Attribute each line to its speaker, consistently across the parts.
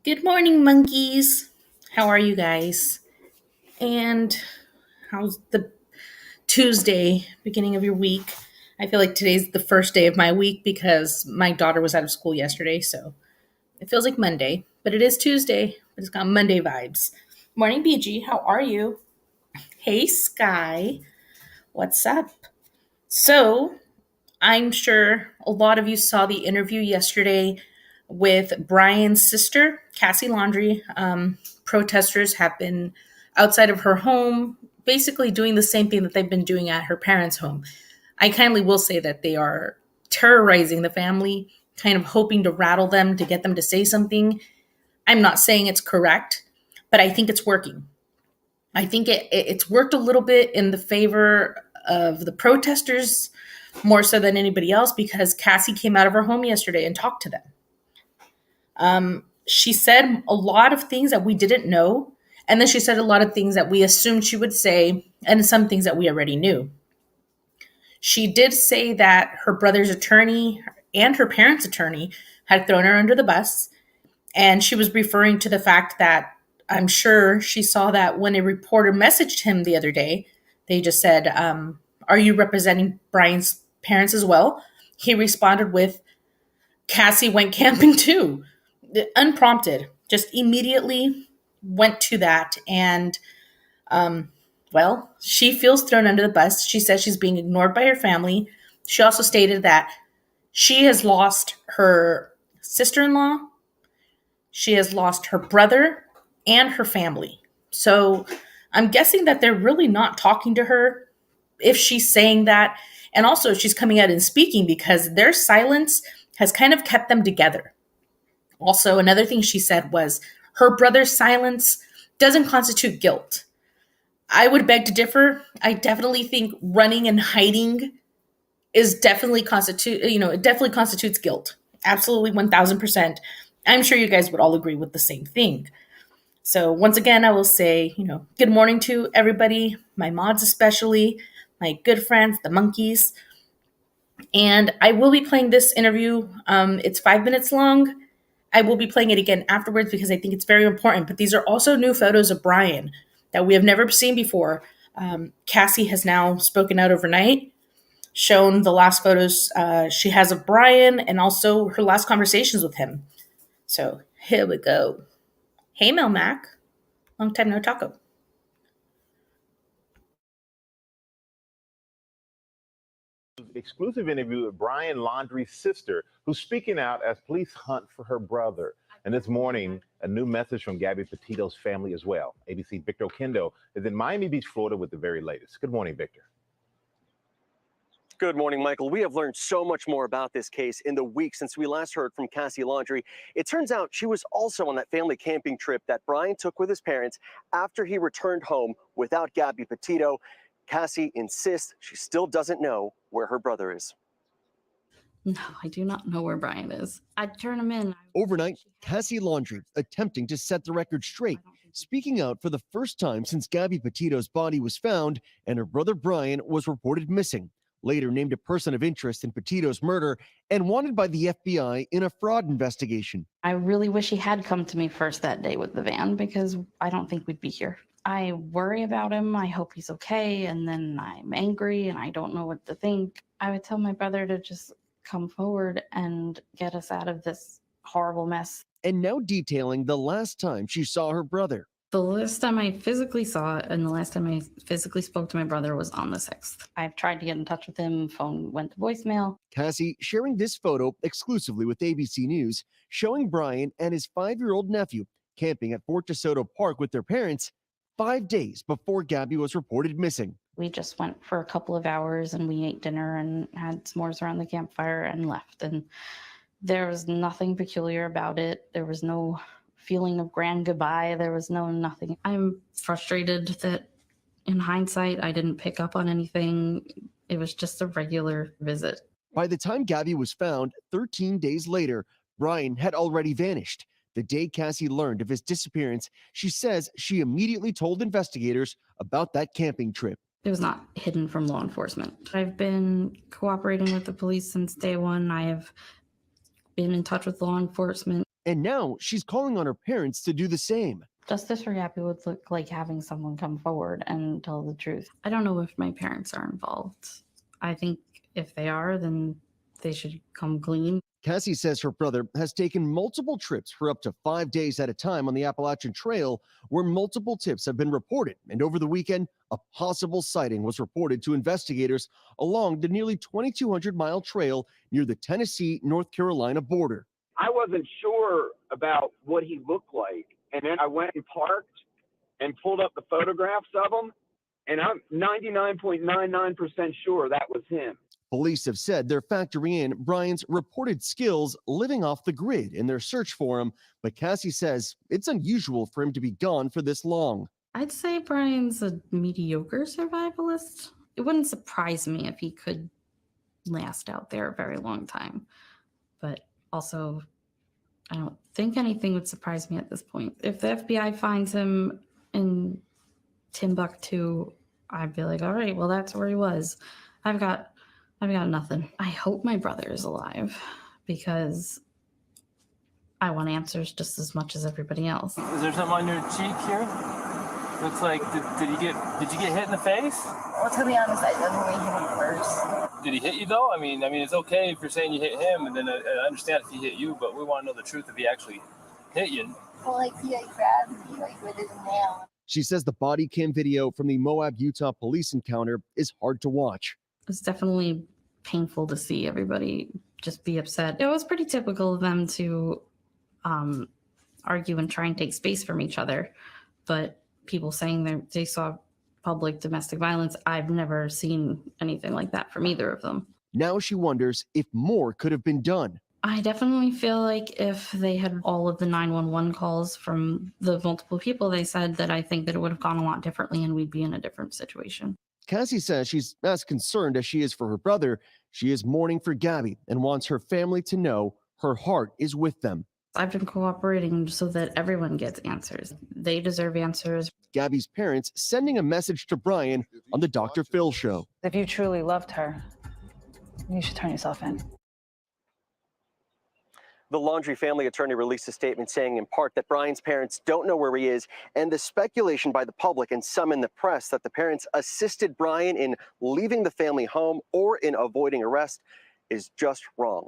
Speaker 1: Good morning, monkeys. How are you guys? And how's the Tuesday, beginning of your week? I feel like today's the first day of my week because my daughter was out of school yesterday, so it feels like Monday, but it is Tuesday, but it's got Monday vibes. Morning, BG. How are you? Hey, Sky. What's up? So, I'm sure a lot of you saw the interview yesterday with Brian's sister, Cassie Laundrie. Protesters have been outside of her home, basically doing the same thing that they've been doing at her parents' home. I kindly will say that they are terrorizing the family, kind of hoping to rattle them to get them to say something. I'm not saying it's correct, but I think it's working. I think it's worked a little bit in the favor of the protesters more so than anybody else because Cassie came out of her home yesterday and talked to them. She said a lot of things that we didn't know, and then she said a lot of things that we assumed she would say, and some things that we already knew. She did say that her brother's attorney and her parents' attorney had thrown her under the bus, and she was referring to the fact that I'm sure she saw that when a reporter messaged him the other day, they just said, are you representing Brian's parents as well? He responded with, Cassie went camping too. Unprompted, just immediately went to that. And, well, she feels thrown under the bus. She says she's being ignored by her family. She also stated that she has lost her sister in law, she has lost her brother, and her family. So I'm guessing that they're really not talking to her if she's saying that. And also, she's coming out and speaking because their silence has kind of kept them together. Also, another thing she said was her brother's silence doesn't constitute guilt. I would beg to differ. I definitely think running and hiding is definitely it definitely constitutes guilt. Absolutely 1000%. I'm sure you guys would all agree with the same thing. So once again, I will say, good morning to everybody, my mods especially, my good friends, the monkeys. And I will be playing this interview. It's 5 minutes long. I will be playing it again afterwards because I think it's very important. But these are also new photos of Brian that we have never seen before. Cassie has now spoken out overnight, shown the last photos she has of Brian and also her last conversations with him. So here we go. Hey, Mel Mac. Long time no taco.
Speaker 2: Exclusive interview with Brian Laundrie's sister, who's speaking out as police hunt for her brother. And this morning, a new message from Gabby Petito's family as well. ABC Victor Okendo is in Miami Beach, Florida with the very latest. Good morning, Victor.
Speaker 3: Good morning, Michael. We have learned so much more about this case in the week since we last heard from Cassie Laundrie. It turns out she was also on that family camping trip that Brian took with his parents after he returned home without Gabby Petito. Cassie insists she still doesn't know where her brother is.
Speaker 4: No, I do not know where Brian is. I'd turn him in.
Speaker 5: Overnight, Cassie Laundrie attempting to set the record straight, speaking out for the first time since Gabby Petito's body was found and her brother Brian was reported missing. Later named a person of interest in Petito's murder and wanted by the FBI in a fraud investigation.
Speaker 4: I really wish he had come to me first that day with the van because I don't think we'd be here. I worry about him. I hope he's okay. And then I'm angry and I don't know what to think. I would tell my brother to just come forward and get us out of this horrible mess.
Speaker 5: And now detailing the last time she saw her brother.
Speaker 4: The last time I physically saw it and the last time I physically spoke to my brother was on the 6th. I've tried to get in touch with him. Phone went to voicemail.
Speaker 5: Cassie sharing this photo exclusively with ABC News, showing Brian and his 5-year-old nephew camping at Fort Desoto Park with their parents 5 days before Gabby was reported missing.
Speaker 4: We just went for a couple of hours and we ate dinner and had s'mores around the campfire and left. And there was nothing peculiar about it. There was no feeling of grand goodbye. There was nothing. I'm frustrated that in hindsight, I didn't pick up on anything. It was just a regular visit.
Speaker 5: By the time Gabby was found 13 days later, Brian had already vanished. The day Cassie learned of his disappearance, she says she immediately told investigators about that camping trip.
Speaker 4: It was not hidden from law enforcement. I've been cooperating with the police since day one. I have been in touch with law enforcement.
Speaker 5: And now she's calling on her parents to do the same.
Speaker 4: Justice for Gabby would look like having someone come forward and tell the truth. I don't know if my parents are involved. I think if they are, then they should come clean.
Speaker 5: Cassie says her brother has taken multiple trips for up to 5 days at a time on the Appalachian Trail, where multiple tips have been reported. And over the weekend, a possible sighting was reported to investigators along the nearly 2,200-mile trail near the Tennessee-North Carolina border.
Speaker 6: I wasn't sure about what he looked like. And then I went and parked and pulled up the photographs of him. And I'm 99.99% sure that was him.
Speaker 5: Police have said they're factoring in Brian's reported skills living off the grid in their search for him. But Cassie says it's unusual for him to be gone for this long.
Speaker 4: I'd say Brian's a mediocre survivalist. It wouldn't surprise me if he could last out there a very long time. But also, I don't think anything would surprise me at this point. If the FBI finds him in Timbuktu, I'd be like, all right, well, that's where he was. I've got nothing. I hope my brother is alive because I want answers just as much as everybody else.
Speaker 7: Is there something on your cheek here? Looks like, did you get hit in the face?
Speaker 8: Well, to be honest, I definitely hit him first.
Speaker 7: Did he hit you though? I mean, it's okay if you're saying you hit him, and then I understand if he hit you, but we want to know the truth if he actually hit you.
Speaker 8: Well, like he grabbed me with his nail.
Speaker 5: She says the body cam video from the Moab, Utah police encounter is hard to watch.
Speaker 4: It's definitely painful to see everybody just be upset. It was pretty typical of them to argue and try and take space from each other, but people saying that they saw public domestic violence, I've never seen anything like that from either of them.
Speaker 5: Now she wonders if more could have been done.
Speaker 4: I definitely feel like if they had all of the 911 calls from the multiple people they said, that I think that it would have gone a lot differently and we'd be in a different situation.
Speaker 5: Cassie says she's as concerned as she is for her brother. She is mourning for Gabby and wants her family to know her heart is with them.
Speaker 4: I've been cooperating so that everyone gets answers. They deserve answers.
Speaker 5: Gabby's parents sending a message to Brian on the Dr. Phil show.
Speaker 9: If you truly loved her, you should turn yourself in.
Speaker 3: The Laundrie family attorney released a statement saying in part that Brian's parents don't know where he is, and the speculation by the public and some in the press that the parents assisted Brian in leaving the family home or in avoiding arrest is just wrong.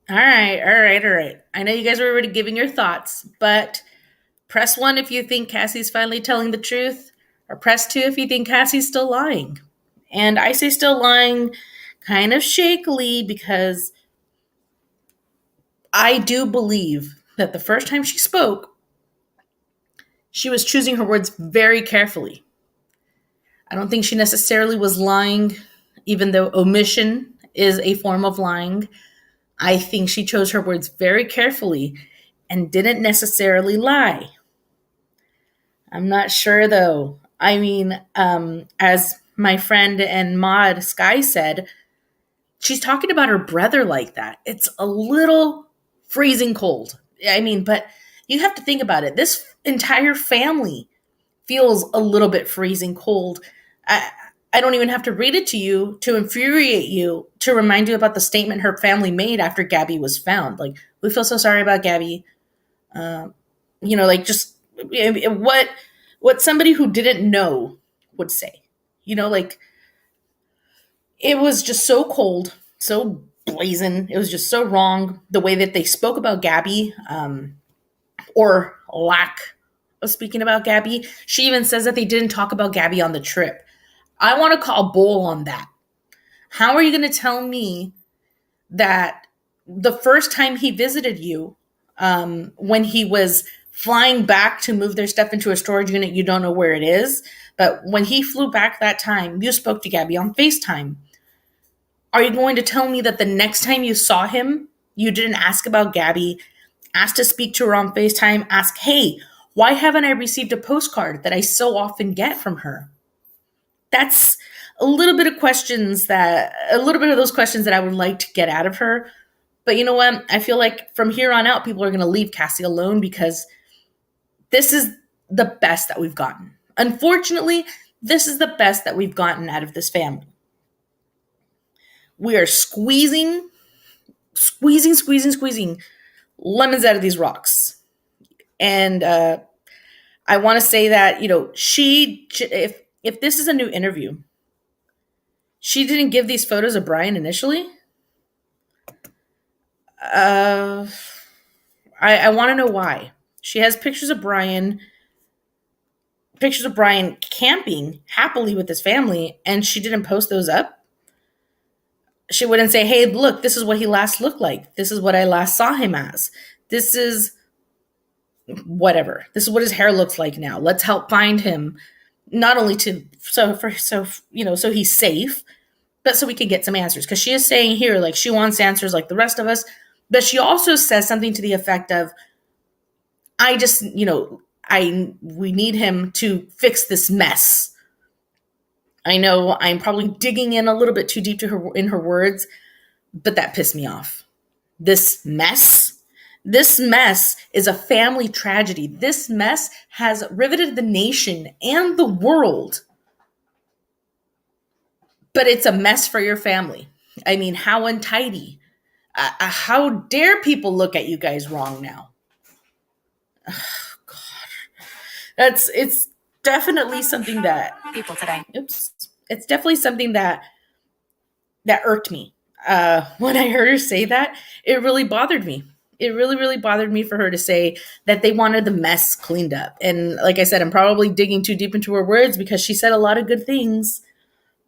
Speaker 1: All right. I know you guys are already giving your thoughts, but press 1 if you think Cassie's finally telling the truth, or press 2 if you think Cassie's still lying. And I say still lying kind of shakily because I do believe that the first time she spoke, she was choosing her words very carefully. I don't think she necessarily was lying, even though omission is a form of lying. I think she chose her words very carefully and didn't necessarily lie. I'm not sure though. I mean, as my friend and mod Sky said, she's talking about her brother like that. It's a little freezing cold. I mean, but you have to think about it. This entire family feels a little bit freezing cold. I don't even have to read it to you to infuriate you, to remind you about the statement her family made after Gabby was found. Like, we feel so sorry about Gabby. Like just what somebody who didn't know would say. Like, it was just so cold, so blazing. It was just so wrong the way that they spoke about Gabby, or lack of speaking about Gabby. She even says that they didn't talk about Gabby on the trip. I want to call bull on that. How are you going to tell me that the first time he visited you, when he was flying back to move their stuff into a storage unit, you don't know where it is, but when he flew back that time, you spoke to Gabby on FaceTime? Are you going to tell me that the next time you saw him, you didn't ask about Gabby, ask to speak to her on FaceTime, ask, hey, why haven't I received a postcard that I so often get from her? That's a little bit of those questions that I would like to get out of her. But you know what? I feel like from here on out, people are going to leave Cassie alone because this is the best that we've gotten. Unfortunately, this is the best that we've gotten out of this family. We are squeezing lemons out of these rocks. And I want to say that, if this is a new interview, she didn't give these photos of Brian initially. I want to know why. She has pictures of Brian camping happily with his family, and she didn't post those up. She wouldn't say, hey, look, this is what he last looked like. This is what I last saw him as. This is whatever. This is what his hair looks like now. Let's help find him. Not only so he's safe, but so we can get some answers. Because she is saying here, like, she wants answers like the rest of us. But she also says something to the effect of, we need him to fix this mess. I know I'm probably digging in a little bit too deep in her words, but that pissed me off. This mess is a family tragedy. This mess has riveted the nation and the world. But it's a mess for your family. I mean, how untidy. How dare people look at you guys wrong now? Oh, God. It's definitely something that
Speaker 10: people today.
Speaker 1: It's definitely something that irked me. When I heard her say that, it really bothered me. It really, really bothered me for her to say that they wanted the mess cleaned up. And like I said, I'm probably digging too deep into her words because she said a lot of good things.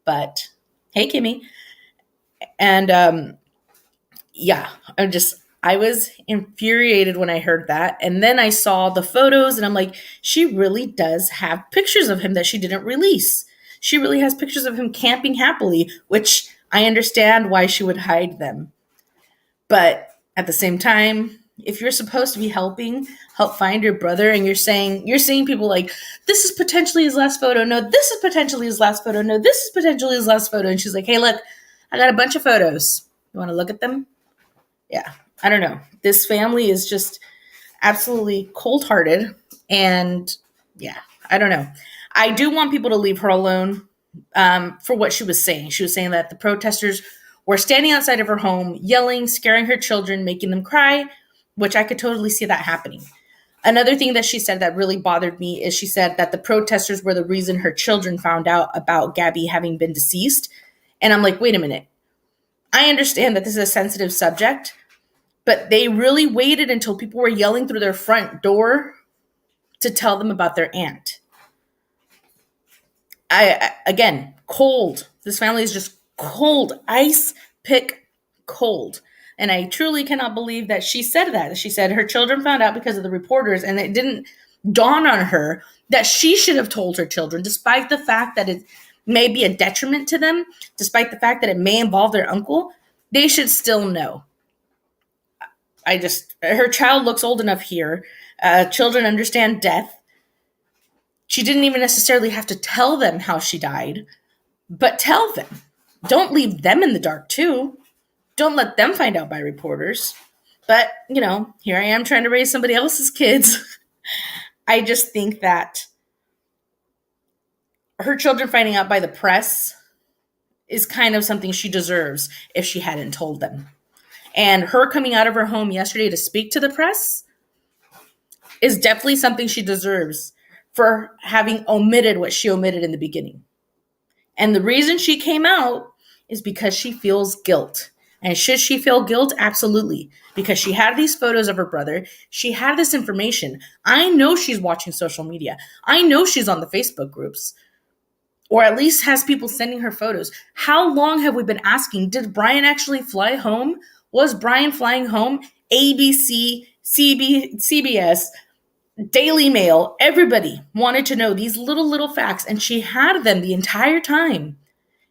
Speaker 1: But hey, Kimmy. And I was infuriated when I heard that. And then I saw the photos and I'm like, she really does have pictures of him that she didn't release. She really has pictures of him camping happily, which I understand why she would hide them. But at the same time, if you're supposed to be help find your brother, and you're seeing people like, this is potentially his last photo. No, this is potentially his last photo. No, this is potentially his last photo. And she's like, hey, look, I got a bunch of photos. You want to look at them? Yeah, I don't know. This family is just absolutely cold-hearted. And yeah, I don't know. I do want people to leave her alone for what she was saying. She was saying that the protesters were standing outside of her home, yelling, scaring her children, making them cry, which I could totally see that happening. Another thing that she said that really bothered me is she said that the protesters were the reason her children found out about Gabby having been deceased. And I'm like, wait a minute. I understand that this is a sensitive subject, but they really waited until people were yelling through their front door to tell them about their aunt. Again, cold. This family is just cold, ice pick cold. And I truly cannot believe that she said that. She said her children found out because of the reporters, and it didn't dawn on her that she should have told her children, despite the fact that it may be a detriment to them, despite the fact that it may involve their uncle. They should still know. Her child looks old enough here. Children understand death. She didn't even necessarily have to tell them how she died, but tell them. Don't leave them in the dark too. Don't let them find out by reporters. But, here I am trying to raise somebody else's kids. I just think that her children finding out by the press is kind of something she deserves if she hadn't told them. And her coming out of her home yesterday to speak to the press is definitely something she deserves for having omitted what she omitted in the beginning. And the reason she came out is because she feels guilt. And should she feel guilt? Absolutely. Because she had these photos of her brother. She had this information. I know she's watching social media. I know she's on the Facebook groups. Or at least has people sending her photos. How long have we been asking, did Brian actually fly home? Was Brian flying home? ABC, CBS, Daily Mail, everybody wanted to know these little facts, and she had them the entire time.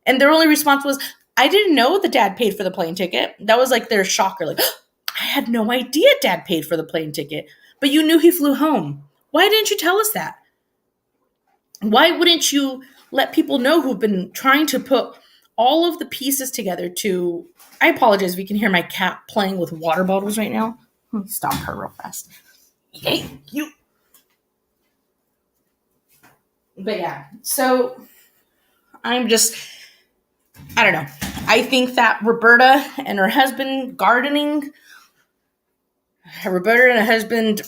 Speaker 1: And their only response was, I didn't know the dad paid for the plane ticket. That was like their shocker. Like, I had no idea dad paid for the plane ticket, but you knew he flew home. Why didn't you tell us that? Why wouldn't you let people know who've been trying to put all of the pieces together to... I apologize if you can hear my cat playing with water bottles right now. Let me stop her real fast. Hey, you... But yeah, so I don't know. I think that Roberta and her husband gardening, Roberta and her husband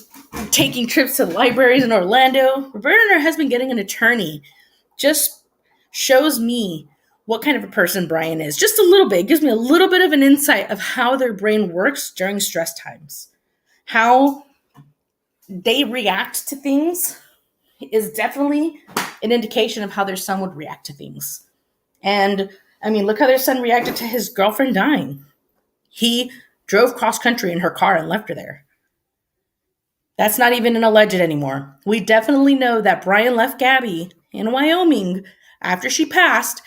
Speaker 1: taking trips to the libraries in Orlando, Roberta and her husband getting an attorney just shows me what kind of a person Brian is. Just a little bit. It gives me a little bit of an insight of how their brain works during stress times. How they react to things is definitely an indication of how their son would react to things. And I mean, look how their son reacted to his girlfriend dying. He drove cross country in her car and left her there. That's not even an alleged anymore. We definitely know that Brian left Gabby in Wyoming after she passed,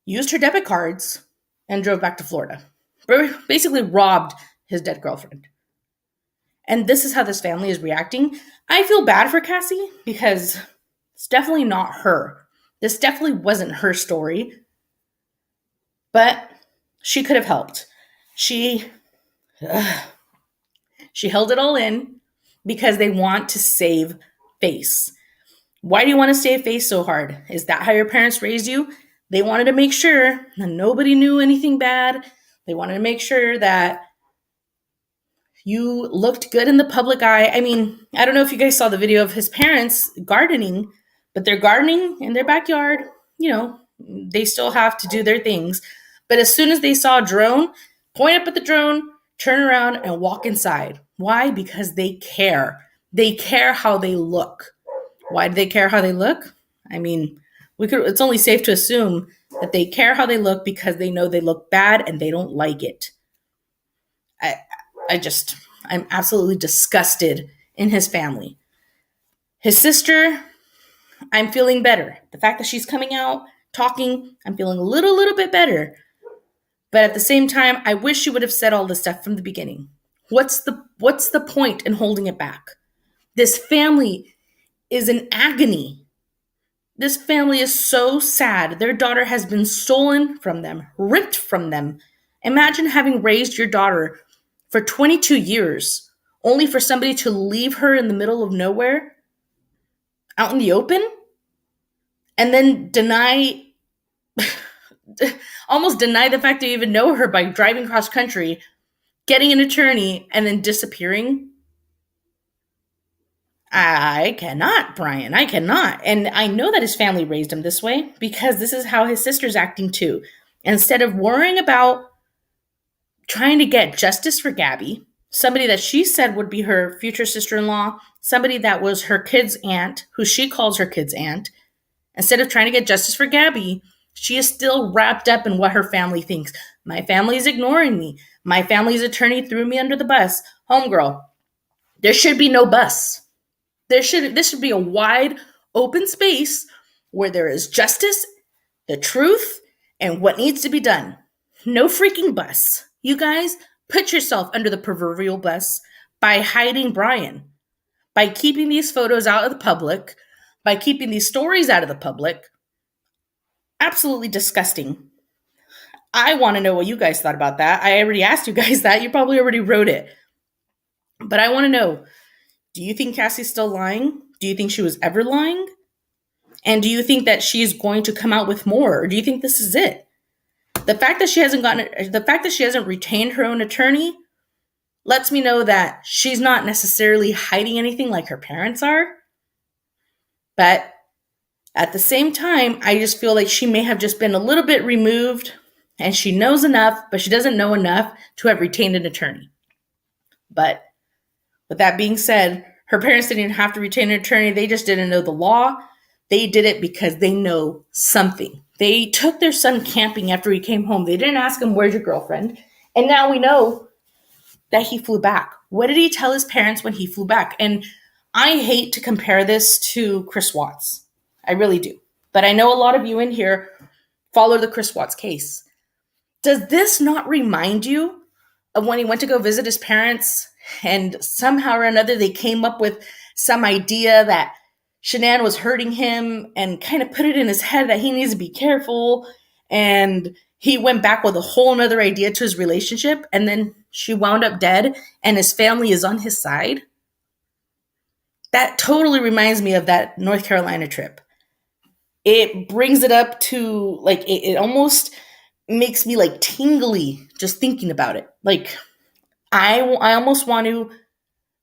Speaker 1: used her debit cards, and drove back to Florida. Basically robbed his dead girlfriend. And this is how this family is reacting. I feel bad for Cassie because it's definitely not her. This definitely wasn't her story. But she could have helped. She held it all in because they want to save face. Why do you want to save face so hard? Is that how your parents raised you? They wanted to make sure that nobody knew anything bad. They wanted to make sure that you looked good in the public eye. I mean, I don't know if you guys saw the video of his parents gardening, but they're gardening in their backyard. You know, they still have to do their things. But as soon as they saw a drone, point up at the drone, turn around and walk inside. Why? Because they care. They care how they look. Why do they care how they look? I mean, it's only safe to assume that they care how they look because they know they look bad and they don't like it. I'm absolutely disgusted in his family. His sister, I'm feeling better. The fact that she's coming out, talking, I'm feeling a little bit better. But at the same time, I wish she would have said all this stuff from the beginning. What's the point in holding it back? This family is in agony. This family is so sad. Their daughter has been stolen from them, ripped from them. Imagine having raised your daughter for 22 years, only for somebody to leave her in the middle of nowhere, out in the open, and then almost deny the fact that you even know her by driving cross country, getting an attorney, and then disappearing. I cannot, Brian. I cannot. And I know that his family raised him this way because this is how his sister's acting too. Instead of worrying about trying to get justice for Gabby, somebody that she said would be her future sister-in-law, somebody that was her kid's aunt, who she calls her kid's aunt, instead of trying to get justice for Gabby, she is still wrapped up in what her family thinks. My family is ignoring me. My family's attorney threw me under the bus. Homegirl, there should be no bus. This should be a wide open space where there is justice, the truth, and what needs to be done. No freaking bus. You guys put yourself under the proverbial bus by hiding Brian, by keeping these photos out of the public, by keeping these stories out of the public. Absolutely disgusting. I want to know what you guys thought about that. I already asked you guys that. You probably already wrote it. But I want to know, do you think Cassie's still lying? Do you think she was ever lying? And do you think that she's going to come out with more? Or do you think this is it? The fact that she hasn't retained her own attorney lets me know that she's not necessarily hiding anything like her parents are. But at the same time, I just feel like she may have just been a little bit removed and she knows enough, but she doesn't know enough to have retained an attorney. But with that being said, her parents didn't even have to retain an attorney. They just didn't know the law. They did it because they know something. They took their son camping after he came home. They didn't ask him, where's your girlfriend? And now we know that he flew back. What did he tell his parents when he flew back? And I hate to compare this to Chris Watts. I really do. But I know a lot of you in here follow the Chris Watts case. Does this not remind you of when he went to go visit his parents and somehow or another they came up with some idea that Shanann was hurting him and kind of put it in his head that he needs to be careful, and he went back with a whole nother idea to his relationship, and then she wound up dead and his family is on his side? That totally reminds me of that North Carolina trip. It brings it up to like it almost makes me like tingly just thinking about it. Like I almost want to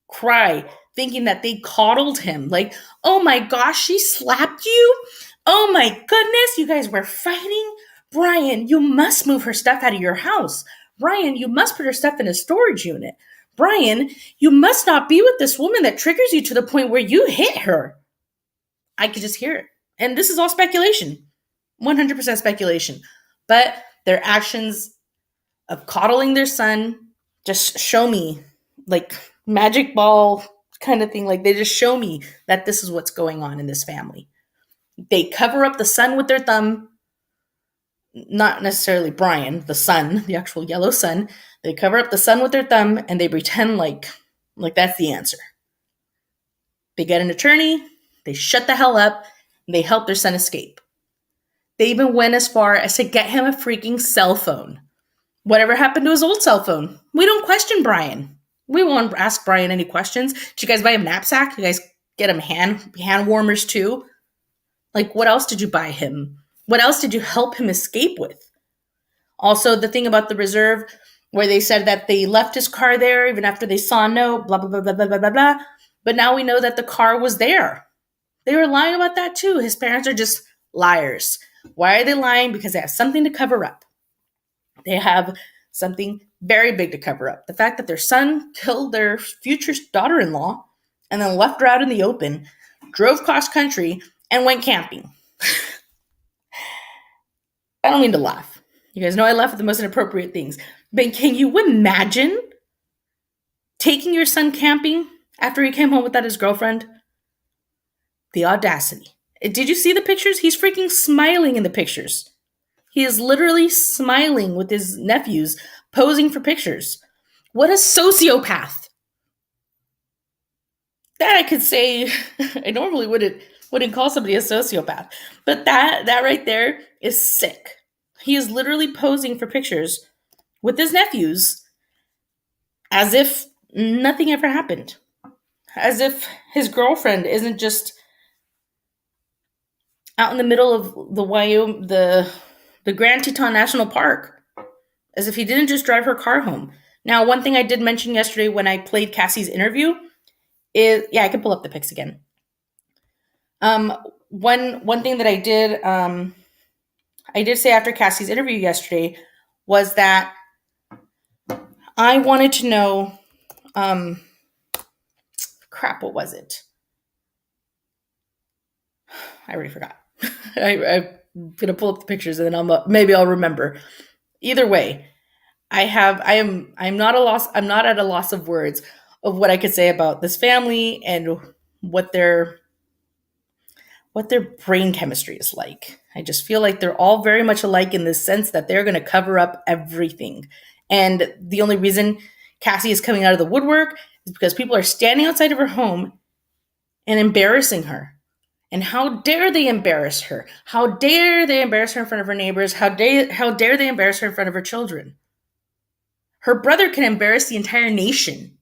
Speaker 1: cry thinking that they coddled him. Like, oh my gosh, she slapped you? Oh my goodness, you guys were fighting? Brian, you must move her stuff out of your house. Brian, you must put her stuff in a storage unit. Brian, you must not be with this woman that triggers you to the point where you hit her. I could just hear it. And this is all speculation, 100% speculation. But their actions of coddling their son just show me, like magic ball kind of thing. Like they just show me that this is what's going on in this family. They cover up the son with their thumb, not necessarily Brian, the son, the actual yellow son. They cover up the son with their thumb and they pretend like that's the answer. They get an attorney, they shut the hell up, and they help their son escape. They even went as far as to get him a freaking cell phone. Whatever happened to his old cell phone? We don't question Brian. We won't ask Brian any questions. Did you guys buy him a knapsack? You guys get him hand warmers too? Like, what else did you buy him? What else did you help him escape with? Also, the thing about the reserve where they said that they left his car there even after they saw no, blah, blah, blah, blah, blah, blah, blah, blah. But now we know that the car was there. They were lying about that too. His parents are just liars. Why are they lying? Because they have something to cover up. They have something very big to cover up. The fact that their son killed their future daughter-in-law and then left her out in the open, drove cross country, and went camping. I don't mean to laugh. You guys know I laugh at the most inappropriate things. But can you imagine taking your son camping after he came home without his girlfriend? The audacity. Did you see the pictures? He's freaking smiling in the pictures. He is literally smiling with his nephews, posing for pictures. What a sociopath. That I could say, I normally wouldn't call somebody a sociopath, but that right there is sick. He is literally posing for pictures with his nephews as if nothing ever happened. As if his girlfriend isn't just out in the middle of the Grand Teton National Park. As if he didn't just drive her car home. Now, one thing I did mention yesterday when I played Cassie's interview is, I can pull up the pics again. One thing that I did say after Cassie's interview yesterday was that I wanted to know, what was it? I already forgot. I'm gonna pull up the pictures and then maybe I'll remember. Either way, I'm not at a loss of words of what I could say about this family and what their brain chemistry is like. I just feel like they're all very much alike in the sense that they're going to cover up everything. And the only reason Cassie is coming out of the woodwork is because people are standing outside of her home and embarrassing her. And how dare they embarrass her? How dare they embarrass her in front of her neighbors? How dare they embarrass her in front of her children? Her brother can embarrass the entire nation.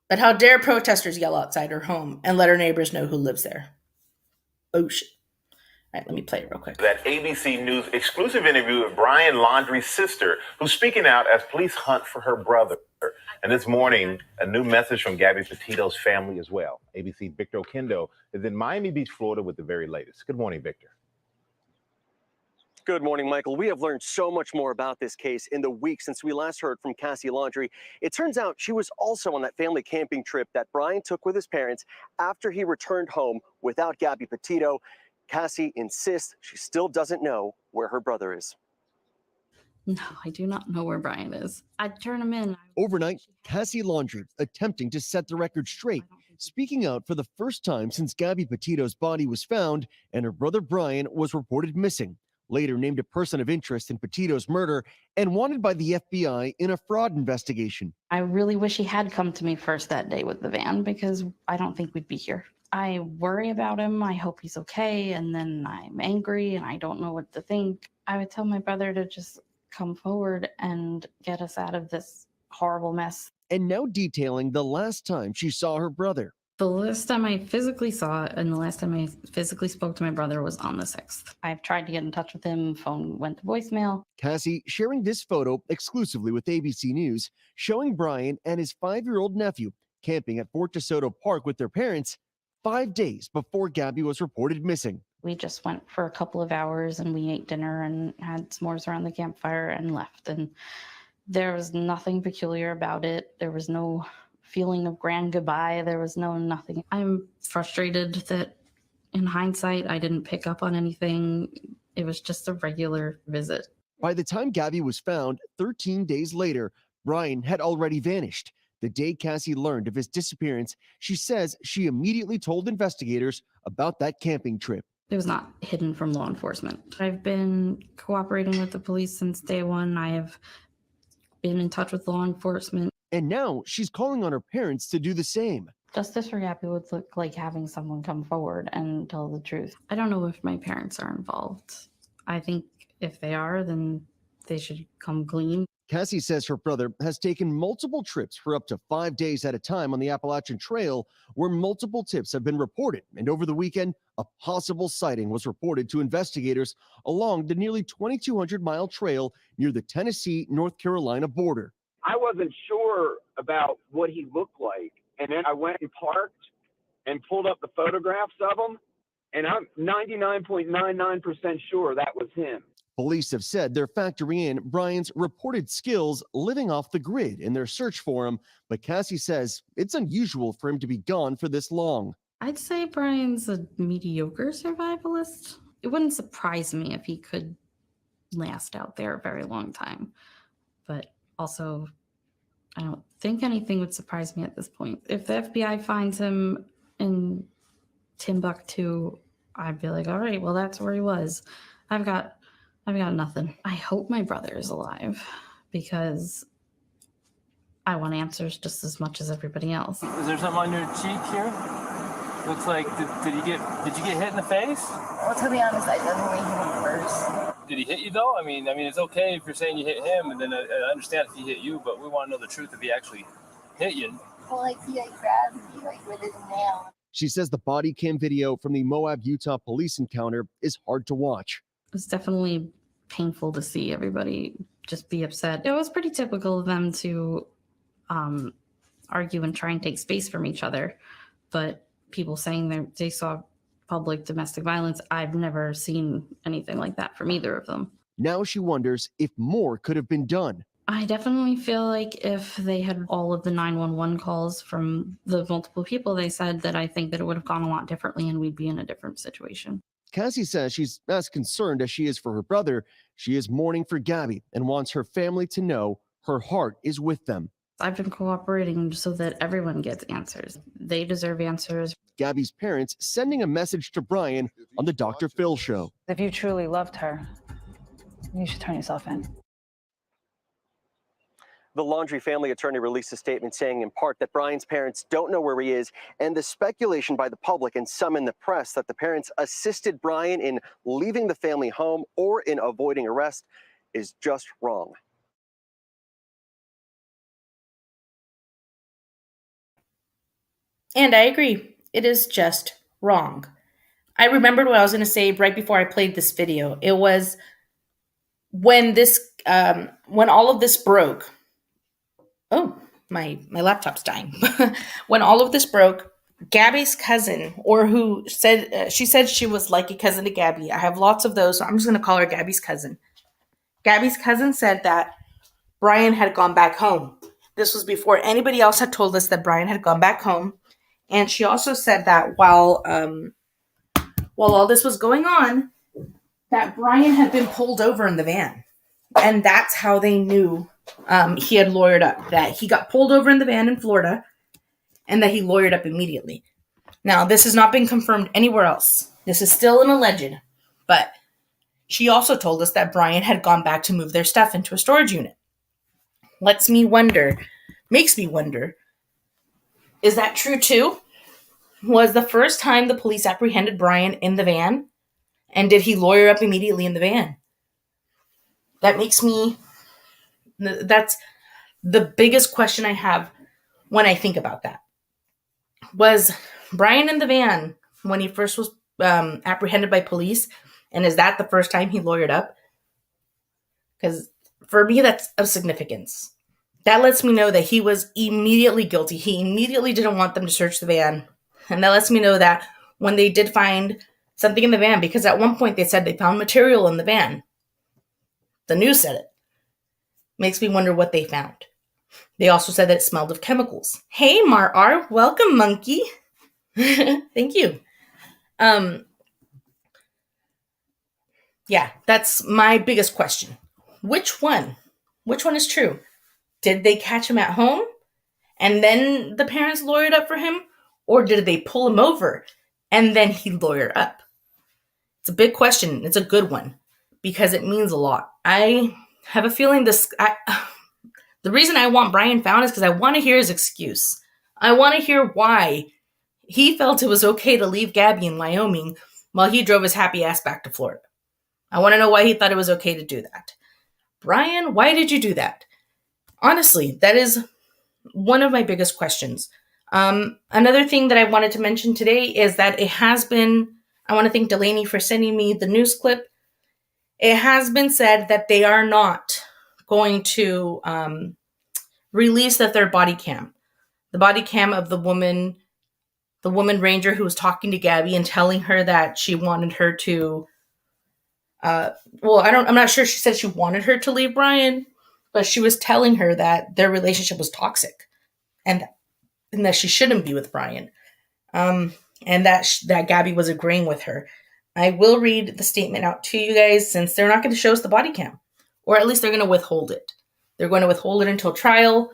Speaker 1: But how dare protesters yell outside her home and let her neighbors know who lives there? Oh, shit. All right, let me play it real quick.
Speaker 2: That ABC News exclusive interview with Brian Laundrie's sister, who's speaking out as police hunt for her brother. And this morning, a new message from Gabby Petito's family as well. ABC Victor Okendo is in Miami Beach, Florida with the very latest. Good morning, Victor.
Speaker 3: Good morning, Michael. We have learned so much more about this case in the week since we last heard from Cassie Laundrie. It turns out she was also on that family camping trip that Brian took with his parents after he returned home without Gabby Petito. Cassie insists she still doesn't know where her brother is.
Speaker 4: No, I do not know where Brian is. I'd turn him in.
Speaker 5: Overnight, Cassie Laundrie attempting to set the record straight, speaking out for the first time since Gabby Petito's body was found and her brother Brian was reported missing, later named a person of interest in Petito's murder and wanted by the FBI in a fraud investigation.
Speaker 4: I really wish he had come to me first that day with the van because I don't think we'd be here. I worry about him. I hope he's okay. And then I'm angry and I don't know what to think. I would tell my brother to just come forward and get us out of this horrible mess.
Speaker 5: And now detailing the last time she saw her brother.
Speaker 4: The last time I physically saw it and the last time I physically spoke to my brother was on the 6th. I've tried to get in touch with him. Phone went to voicemail.
Speaker 5: Cassie sharing this photo exclusively with ABC News, showing Brian and his 5-year-old nephew camping at Fort Desoto Park with their parents 5 days before Gabby was reported missing.
Speaker 4: We just went for a couple of hours and we ate dinner and had s'mores around the campfire and left. And there was nothing peculiar about it. There was no feeling of grand goodbye. There was nothing. I'm frustrated that in hindsight, I didn't pick up on anything. It was just a regular visit.
Speaker 5: By the time Gabby was found 13 days later, Brian had already vanished. The day Cassie learned of his disappearance, she says she immediately told investigators about that camping trip.
Speaker 4: It was not hidden from law enforcement. I've been cooperating with the police since day one. I have been in touch with law enforcement.
Speaker 5: And now she's calling on her parents to do the same.
Speaker 4: Justice for Gabby would look like having someone come forward and tell the truth. I don't know if my parents are involved. I think if they are, then they should come clean.
Speaker 5: Cassie says her brother has taken multiple trips for up to 5 days at a time on the Appalachian Trail, where multiple tips have been reported. And over the weekend, a possible sighting was reported to investigators along the nearly 2,200-mile trail near the Tennessee-North Carolina border.
Speaker 6: I wasn't sure about what he looked like. And then I went and parked and pulled up the photographs of him. And I'm 99.99% sure that was him.
Speaker 5: Police have said they're factoring in Brian's reported skills living off the grid in their search for him. But Cassie says it's unusual for him to be gone for this long.
Speaker 4: I'd say Brian's a mediocre survivalist. It wouldn't surprise me if he could last out there a very long time. But also, I don't think anything would surprise me at this point. If the FBI finds him in Timbuktu, I'd be like, all right, well, that's where he was. I've got nothing. I hope my brother is alive because I want answers just as much as everybody else.
Speaker 7: Is there something on your cheek here? Looks like did you get hit in the face?
Speaker 8: Well, to be honest, I definitely hit him first.
Speaker 7: Did he hit you though? I mean, it's okay if you're saying you hit him, and then I understand if he hit you, but we want to know the truth if he actually hit you.
Speaker 8: Well, like, he grabbed me, with his nail.
Speaker 5: She says the body cam video from the Moab, Utah police encounter is hard to watch.
Speaker 4: It's definitely painful to see everybody just be upset. It was pretty typical of them to argue and try and take space from each other, but people saying that they saw public domestic violence, I've never seen anything like that from either of them.
Speaker 5: Now she wonders if more could have been done.
Speaker 4: I definitely feel like if they had all of the 911 calls from the multiple people they said, that I think that it would have gone a lot differently and we'd be in a different situation.
Speaker 5: Cassie says she's as concerned as she is for her brother. She is mourning for Gabby and wants her family to know her heart is with them.
Speaker 4: I've been cooperating so that everyone gets answers. They deserve answers.
Speaker 5: Gabby's parents sending a message to Brian on the Dr. Phil show.
Speaker 9: If you truly loved her, you should turn yourself in.
Speaker 3: The Laundrie family attorney released a statement saying in part that Brian's parents don't know where he is, and the speculation by the public and some in the press that the parents assisted Brian in leaving the family home or in avoiding arrest is just wrong.
Speaker 1: And I agree. It is just wrong. I remembered what I was going to say right before I played this video. It was when all of this broke. Oh, my laptop's dying. When all of this broke, Gabby's cousin, or who said, she said she was like a cousin to Gabby. I have lots of those, so I'm just going to call her Gabby's cousin. Gabby's cousin said that Brian had gone back home. This was before anybody else had told us that Brian had gone back home. And she also said that while all this was going on, that Brian had been pulled over in the van. And that's how they knew he had lawyered up, that he got pulled over in the van in Florida and that he lawyered up immediately. Now, this has not been confirmed anywhere else. This is still an alleged, but she also told us that Brian had gone back to move their stuff into a storage unit. Makes me wonder, is that true too? Was the first time the police apprehended Brian in the van? And did he lawyer up immediately in the van? That's the biggest question I have when I think about that. Was Brian in the van when he first was apprehended by police? And is that the first time he lawyered up? Because for me, that's of significance. That lets me know that he was immediately guilty. He immediately didn't want them to search the van. And that lets me know that when they did find something in the van, because at one point they said they found material in the van. The news said it. Makes me wonder what they found. They also said that it smelled of chemicals. Hey, Mar-R, welcome, monkey. Thank you. Yeah, that's my biggest question. Which one? Which one is true? Did they catch him at home and then the parents lawyered up for him? Or did they pull him over and then he lawyered up? It's a big question. It's a good one because it means a lot. I have a feeling the reason I want Brian found is because I want to hear his excuse. I want to hear why he felt it was okay to leave Gabby in Wyoming while he drove his happy ass back to Florida. I want to know why he thought it was okay to do that. Brian, why did you do that? Honestly, that is one of my biggest questions. Another thing that I wanted to mention today is that it has been, I want to thank Delaney for sending me the news clip. It has been said that they are not going to release the third body cam. The body cam of the woman ranger who was talking to Gabby and telling her that she wanted her to, I'm not sure she said she wanted her to leave Brian, but she was telling her that their relationship was toxic and that she shouldn't be with Brian. And that Gabby was agreeing with her. I will read the statement out to you guys since they're not going to show us the body cam, or at least they're going to withhold it. They're going to withhold it until trial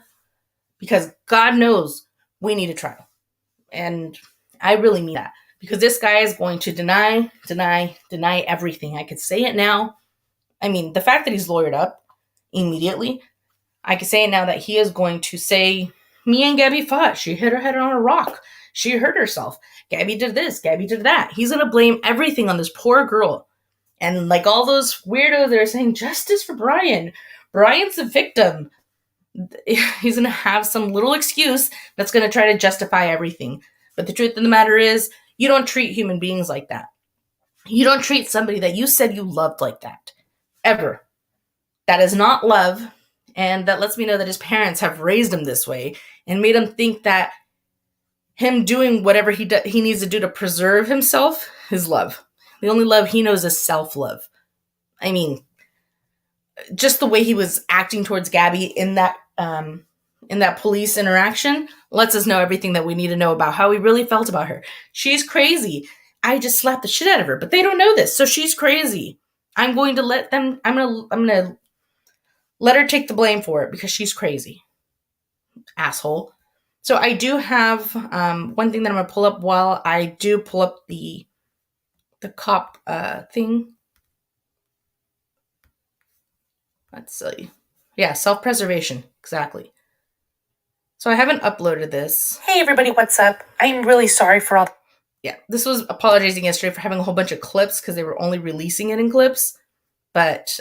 Speaker 1: because God knows we need a trial. And I really mean that because this guy is going to deny everything. I could say it now. I mean, the fact that he's lawyered up immediately, I could say it now that he is going to say, me and Gabby fought. She hit her head on a rock. She hurt herself. Gabby did this. Gabby did that. He's going to blame everything on this poor girl. And like all those weirdos that are saying, justice for Brian. Brian's a victim. He's going to have some little excuse that's going to try to justify everything. But the truth of the matter is, you don't treat human beings like that. You don't treat somebody that you said you loved like that. Ever. That is not love. And that lets me know that his parents have raised him this way and made him think that him doing whatever he needs to do to preserve himself is love. The only love he knows is self-love. I mean, just the way he was acting towards Gabby in that police interaction lets us know everything that we need to know about how he really felt about her. She's crazy. I just slapped the shit out of her, but they don't know this, so she's crazy. I'm going to let her take the blame for it because she's crazy. Asshole. So I do have one thing that I'm going to pull up while I do pull up the cop thing. Let's see. Yeah, self-preservation. Exactly. So I haven't uploaded this. Hey everybody, what's up? I'm really sorry for all... Yeah, this was apologizing yesterday for having a whole bunch of clips because they were only releasing it in clips. But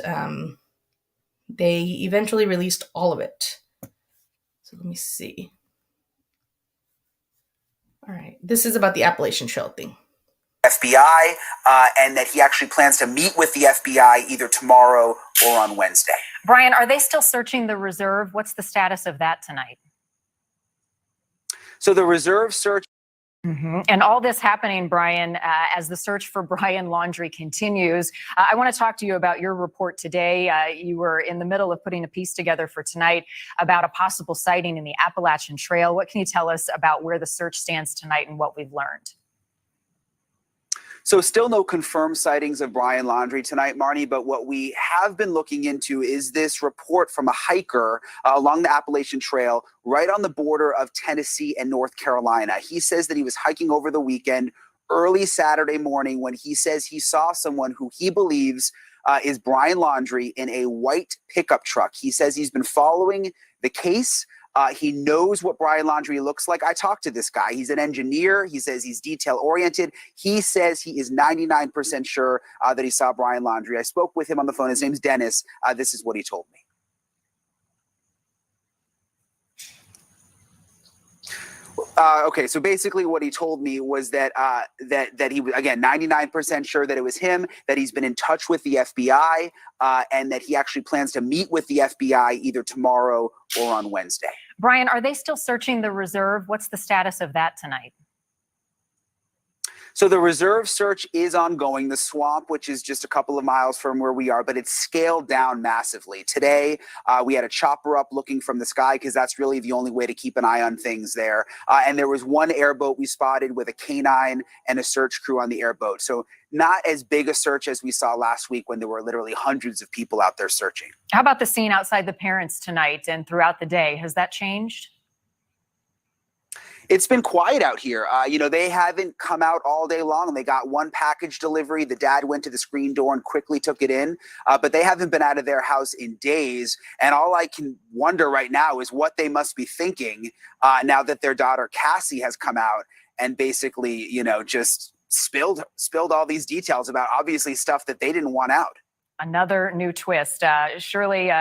Speaker 1: they eventually released all of it. So let me see. All right. This is about the Appalachian Trail thing.
Speaker 10: FBI, and that he actually plans to meet with the FBI either tomorrow or on Wednesday.
Speaker 11: Brian, are they still searching the reserve? What's the status of that tonight?
Speaker 10: So the reserve search.
Speaker 11: And all this happening, Brian, as the search for Brian Laundrie continues. I want to talk to you about your report today. You were in the middle of putting a piece together for tonight about a possible sighting in the Appalachian Trail. What can you tell us about where the search stands tonight and what we've learned?
Speaker 10: So still no confirmed sightings of Brian Laundrie tonight, Marnie, but what we have been looking into is this report from a hiker along the Appalachian Trail right on the border of Tennessee and North Carolina. He says that he was hiking over the weekend, early Saturday morning, when he says he saw someone who he believes is Brian Laundrie in a white pickup truck. He says he's been following the case. He knows what Brian Laundrie looks like. I talked to this guy. He's an engineer. He says he's detail-oriented. He says he is 99% sure that he saw Brian Laundrie. I spoke with him on the phone. His name's Dennis. This is what he told me. Okay, so basically what he told me was that that he was, again, 99% sure that it was him, that he's been in touch with the FBI, and that he actually plans to meet with the FBI either tomorrow or on Wednesday.
Speaker 11: Brian, are they still searching the reserve? What's the status of that tonight?
Speaker 10: So the reserve search is ongoing. The swamp, which is just a couple of miles from where we are, but it's scaled down massively. Today, we had a chopper up looking from the sky because that's really the only way to keep an eye on things there. And there was one airboat we spotted with a canine and a search crew on the airboat. So not as big a search as we saw last week when there were literally hundreds of people out there searching.
Speaker 11: How about the scene outside the parents tonight and throughout the day? Has that changed?
Speaker 10: It's been quiet out here. They haven't come out all day long. They got one package delivery. The dad went to the screen door and quickly took it in, but they haven't been out of their house in days. And all I can wonder right now is what they must be thinking now that their daughter Cassie has come out and basically, just spilled all these details about obviously stuff that they didn't want out.
Speaker 11: Another new twist. Surely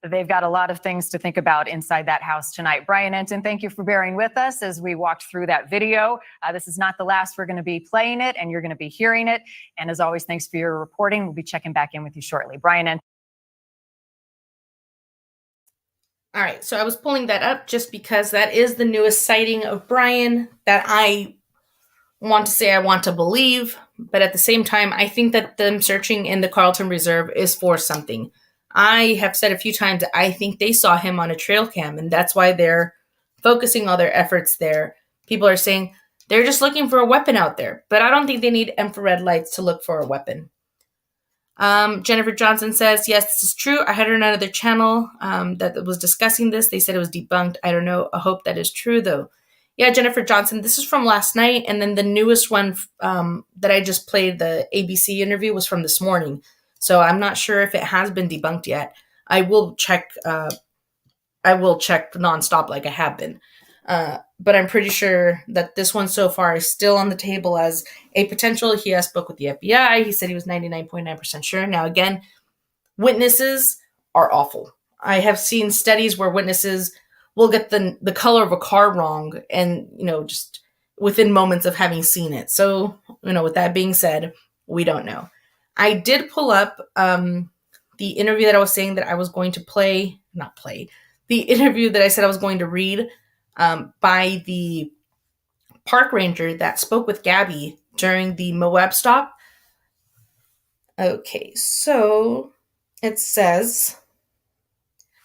Speaker 11: they've got a lot of things to think about inside that house tonight. Brian Enton, thank you for bearing with us as we walked through that video. This is not the last. We're going to be playing it and you're going to be hearing it. And as always, thanks for your reporting. We'll be checking back in with you shortly. Brian Enton.
Speaker 1: All right, so I was pulling that up just because that is the newest sighting of Brian that I want to say I want to believe. But at the same time, I think that them searching in the Carlton Reserve is for something. I have said a few times that I think they saw him on a trail cam, and that's why they're focusing all their efforts there. People are saying they're just looking for a weapon out there, but I don't think they need infrared lights to look for a weapon. Jennifer Johnson says, yes, this is true. I heard another channel that was discussing this. They said it was debunked. I don't know. I hope that is true, though. Yeah, Jennifer Johnson, this is from last night, and then the newest one that I just played, the ABC interview, was from this morning. So I'm not sure if it has been debunked yet. I will check. I will check nonstop like I have been. But I'm pretty sure that this one so far is still on the table as a potential. He has spoke with the FBI. He said he was 99.9% sure. Now, again, witnesses are awful. I have seen studies where witnesses will get the color of a car wrong and, just within moments of having seen it. So, with that being said, we don't know. I did pull up the interview that I was saying that I was going to the interview that I said I was going to read by the park ranger that spoke with Gabby during the Moab stop. Okay, so it says,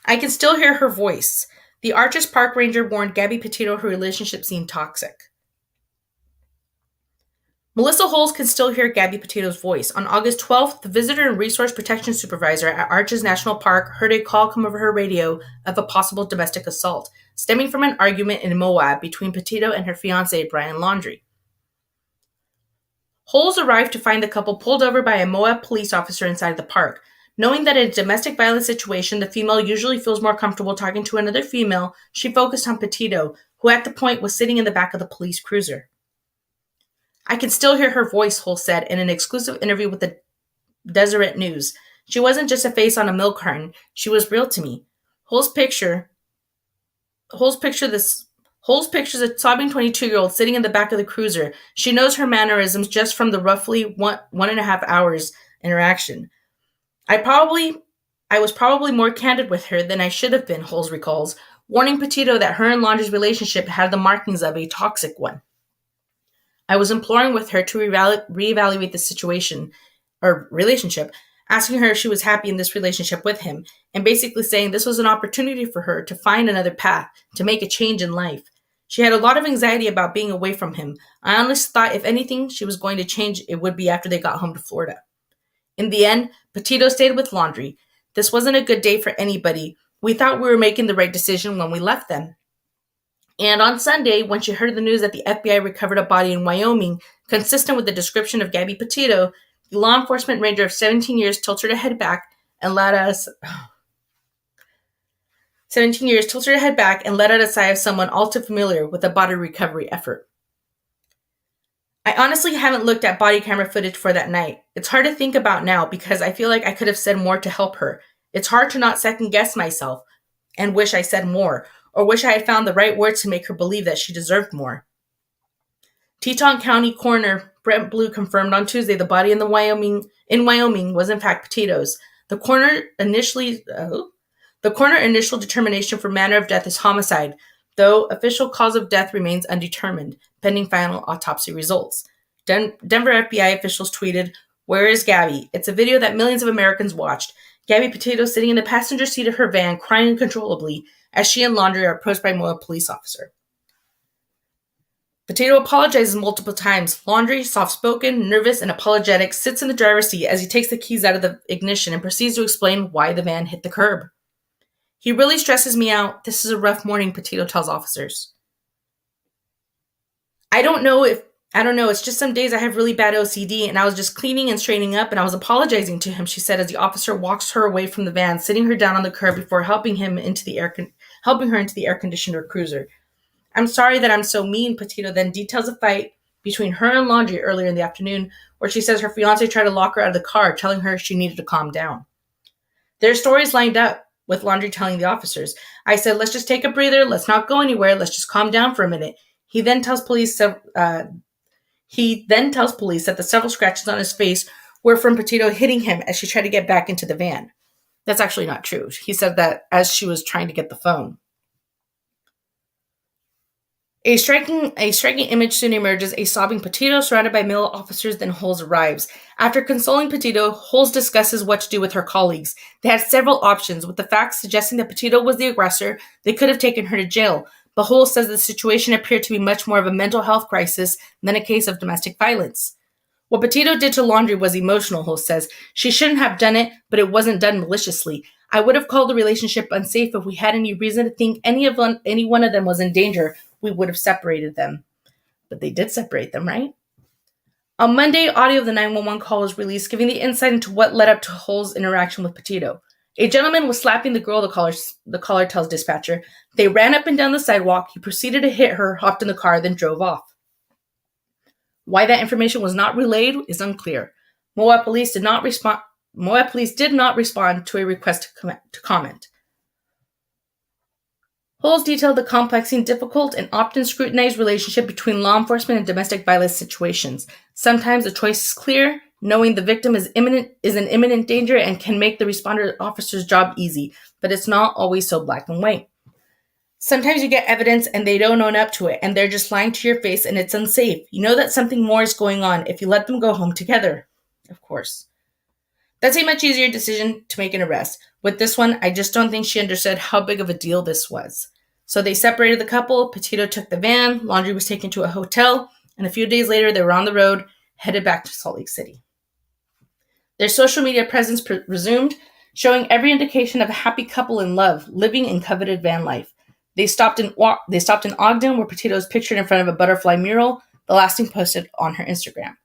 Speaker 1: I can still hear her voice. The Arches park ranger warned Gabby Petito her relationship seemed toxic. Melissa Holes can still hear Gabby Petito's voice. On August 12th, the Visitor and Resource Protection Supervisor at Arches National Park heard a call come over her radio of a possible domestic assault, stemming from an argument in Moab between Petito and her fiancé, Brian Laundrie. Holes arrived to find the couple pulled over by a Moab police officer inside the park. Knowing that in a domestic violence situation, the female usually feels more comfortable talking to another female, she focused on Petito, who at the point was sitting in the back of the police cruiser. I can still hear her voice, Holes said in an exclusive interview with the Deseret News. She wasn't just a face on a milk carton. She was real to me. Holes pictures a sobbing 22-year-old sitting in the back of the cruiser. She knows her mannerisms just from the roughly one and a half hours interaction. I was probably more candid with her than I should have been, Holes recalls, warning Petito that her and Laundrie's relationship had the markings of a toxic one. I was imploring with her to reevaluate the situation or relationship, asking her if she was happy in this relationship with him, and basically saying this was an opportunity for her to find another path, to make a change in life. She had a lot of anxiety about being away from him. I honestly thought if anything she was going to change, it would be after they got home to Florida. In the end, Petito stayed with Laundrie. This wasn't a good day for anybody. We thought we were making the right decision when we left them. And on Sunday, when she heard the news that the FBI recovered a body in Wyoming, consistent with the description of Gabby Petito, the law enforcement ranger of 17 years told her to head back and let out a sigh of someone all too familiar with a body recovery effort. I honestly haven't looked at body camera footage for that night. It's hard to think about now because I feel like I could have said more to help her. It's hard to not second guess myself and wish I said more. or wish I had found the right words to make her believe that she deserved more. Teton County Coroner Brent Blue confirmed on Tuesday the body in Wyoming was in fact Petito's. The coroner initial determination for manner of death is homicide, though official cause of death remains undetermined, pending final autopsy results. Denver FBI officials tweeted, "Where is Gabby? It's a video that millions of Americans watched. Gabby Petito sitting in the passenger seat of her van, crying uncontrollably as she and Laundrie are approached by a Moab police officer." Petito apologizes multiple times. Laundrie, soft-spoken, nervous, and apologetic, sits in the driver's seat as he takes the keys out of the ignition and proceeds to explain why the van hit the curb. "He really stresses me out. This is a rough morning," Petito tells officers. I don't know. It's just some days I have really bad OCD, and I was just cleaning and straightening up, and I was apologizing to him," she said as the officer walks her away from the van, sitting her down on the curb before helping her into the air-conditioned cruiser. "I'm sorry that I'm so mean," Petito then details a fight between her and Laundrie earlier in the afternoon, where she says her fiancé tried to lock her out of the car, telling her she needed to calm down. Their stories lined up, with Laundrie telling the officers, "I said, let's just take a breather, let's not go anywhere, let's just calm down for a minute." He then tells police that the several scratches on his face were from Petito hitting him as she tried to get back into the van. That's actually not true. He said that as she was trying to get the phone. A striking image soon emerges, a sobbing Petito surrounded by male officers, then Holmes arrives. After consoling Petito, Holmes discusses what to do with her colleagues. They had several options, with the facts suggesting that Petito was the aggressor. They could have taken her to jail, but Holmes says the situation appeared to be much more of a mental health crisis than a case of domestic violence. What Petito did to Laundrie was emotional, Holmes says. She shouldn't have done it, but it wasn't done maliciously. I would have called the relationship unsafe if we had any reason to think any one of them was in danger. We would have separated them. But they did separate them, right? On Monday, audio of the 911 call was released, giving the insight into what led up to Hull's interaction with Petito. A gentleman was slapping the girl, the caller tells dispatcher. They ran up and down the sidewalk. He proceeded to hit her, hopped in the car, then drove off. Why that information was not relayed is unclear. Moab police did not respond to a request to comment. Holmes detailed the complex and difficult and often scrutinized relationship between law enforcement and domestic violence situations. Sometimes the choice is clear, knowing the victim is in imminent danger and can make the responder officer's job easy, but it's not always so black and white. Sometimes you get evidence and they don't own up to it, and they're just lying to your face and it's unsafe. You know that something more is going on if you let them go home together. Of course. That's a much easier decision to make an arrest. With this one, I just don't think she understood how big of a deal this was. So they separated the couple. Petito took the van. Laundrie was taken to a hotel. And a few days later, they were on the road, headed back to Salt Lake City. Their social media presence resumed, showing every indication of a happy couple in love, living in coveted van life. They stopped in Ogden, where Petito is pictured in front of a butterfly mural, the last thing posted on her Instagram.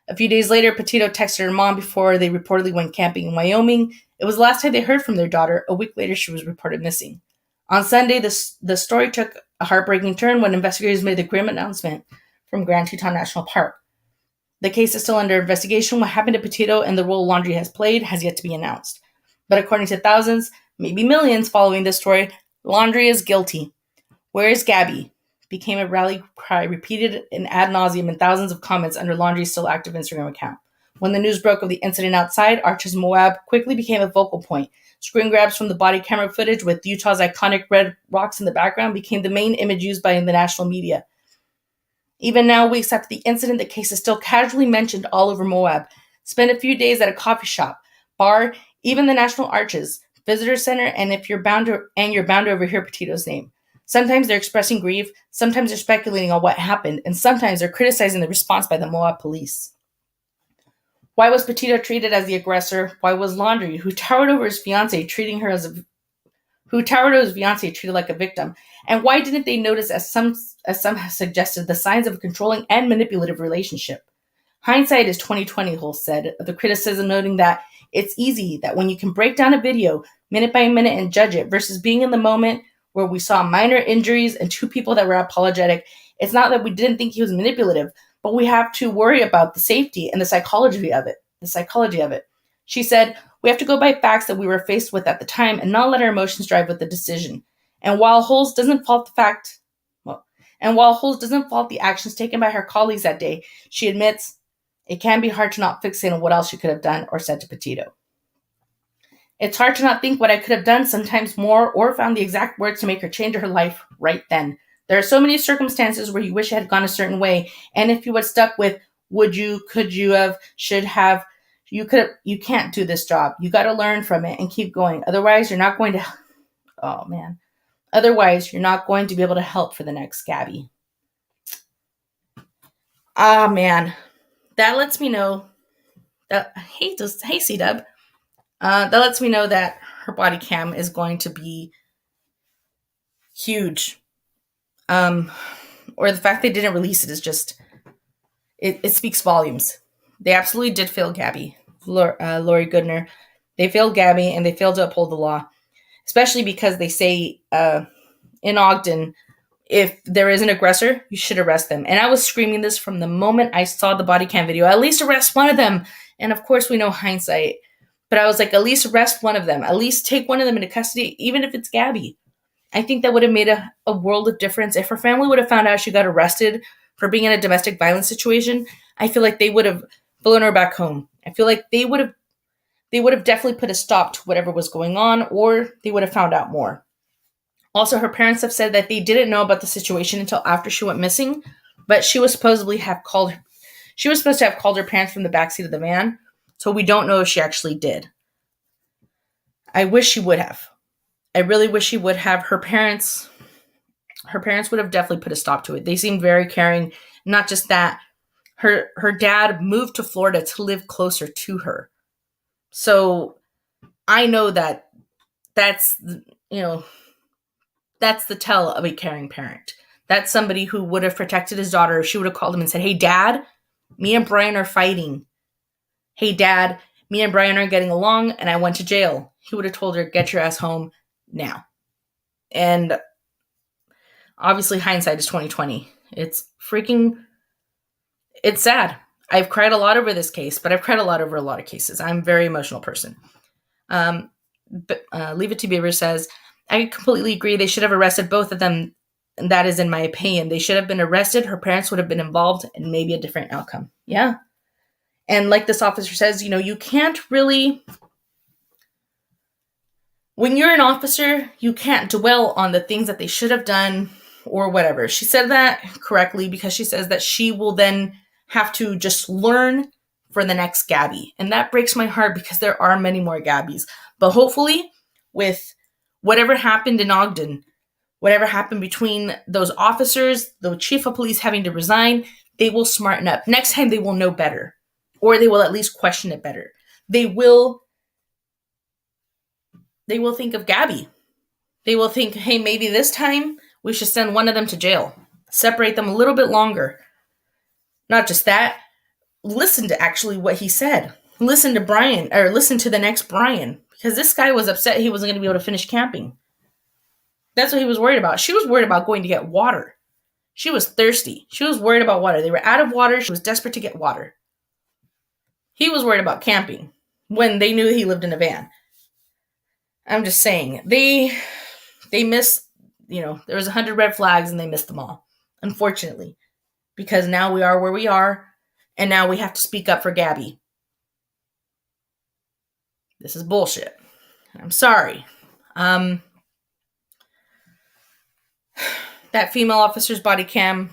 Speaker 1: A few days later, Petito texted her mom before they reportedly went camping in Wyoming. It was the last time they heard from their daughter. A week later, she was reported missing. On Sunday, the story took a heartbreaking turn when investigators made the grim announcement from Grand Teton National Park. The case is still under investigation. What happened to Petito and the role Laundrie has played has yet to be announced. But according to thousands, maybe millions following this story, Laundrie is guilty. Where is Gabby? Became a rally cry repeated in ad nauseum in thousands of comments under Laundrie's still active Instagram account. When the news broke of the incident outside, Arches Moab quickly became a focal point. Screen grabs from the body camera footage with Utah's iconic red rocks in the background became the main image used by the national media. Even now, weeks after the incident, the case is still casually mentioned all over Moab. Spend a few days at a coffee shop, bar, even the National Arches, Visitor Center, and you're bound to overhear Petito's name. Sometimes they're expressing grief, sometimes they're speculating on what happened, and sometimes they're criticizing the response by the Moab police. Why was Petito treated as the aggressor? Why was Laundrie, who towered over his fiancée, treated like a victim? And why didn't they notice, as some have suggested, the signs of a controlling and manipulative relationship? Hindsight is 20/20, Hull said, of the criticism, noting that it's easy that when you can break down a video minute by minute and judge it versus being in the moment where we saw minor injuries and two people that were apologetic, it's not that we didn't think he was manipulative, but we have to worry about the safety and the psychology of it. She said, we have to go by facts that we were faced with at the time and not let our emotions drive with the decision. And while Holes doesn't fault the actions taken by her colleagues that day, she admits it can be hard to not fixate on what else she could have done or said to Petito. It's hard to not think what I could have done, sometimes more, or found the exact words to make her change her life right then. There are so many circumstances where you wish it had gone a certain way, and if you had stuck with would you, could you have, should have, you can't do this job. You got to learn from it and keep going. Otherwise, you're not going to be able to help for the next Gabby. Ah, man. That lets me know that, hey C-Dub, that lets me know that her body cam is going to be huge. Or the fact they didn't release it is just, it speaks volumes. They absolutely did fail Gabby, Lori Goodner. They failed Gabby, and they failed to uphold the law, especially because they say in Ogden, if there is an aggressor, you should arrest them. And I was screaming this from the moment I saw the body cam video. At least arrest one of them. And of course, we know hindsight. But I was like, at least arrest one of them. At least take one of them into custody, even if it's Gabby. I think that would have made a world of difference. If her family would have found out she got arrested for being in a domestic violence situation, I feel like they would have flown her back home. I feel like they would have definitely put a stop to whatever was going on, or they would have found out more. Also, her parents have said that they didn't know about the situation until after she went missing, but she was supposed to have called her parents from the backseat of the van, so we don't know if she actually did. I wish she would have. I really wish she would have. Her parents would have definitely put a stop to it. They seemed very caring. Not just that, her dad moved to Florida to live closer to her. So I know that's the tell of a caring parent. That's somebody who would have protected his daughter if she would have called him and said, hey, Dad, me and Brian are fighting. Hey, Dad, me and Brian are getting along and I went to jail. He would have told her, get your ass home now. And obviously hindsight is 2020. It's sad. I've cried a lot over this case, but I've cried a lot over a lot of cases. I'm a very emotional person. Leave It to Beaver says, I completely agree. They should have arrested both of them. And that is in my opinion. They should have been arrested. Her parents would have been involved and maybe a different outcome. Yeah. And like this officer says, you can't really, when you're an officer, you can't dwell on the things that they should have done or whatever. She said that correctly because she says that she will then have to just learn for the next Gabby. And that breaks my heart because there are many more Gabbys. But hopefully with whatever happened in Ogden, whatever happened between those officers, the chief of police having to resign, they will smarten up. Next time they will know better, or they will at least question it better. They will think of Gabby. They will think, hey, maybe this time we should send one of them to jail. Separate them a little bit longer. Not just that, listen to actually what he said. Listen to Brian, or listen to the next Brian, because this guy was upset he wasn't going to be able to finish camping. That's what he was worried about. She was worried about going to get water. She was thirsty. She was worried about water. They were out of water. She was desperate to get water. He was worried about camping when they knew he lived in a van. I'm just saying, they missed, there was 100 red flags and they missed them all, unfortunately, because now we are where we are, and now we have to speak up for Gabby. This is bullshit. I'm sorry. That female officer's body cam,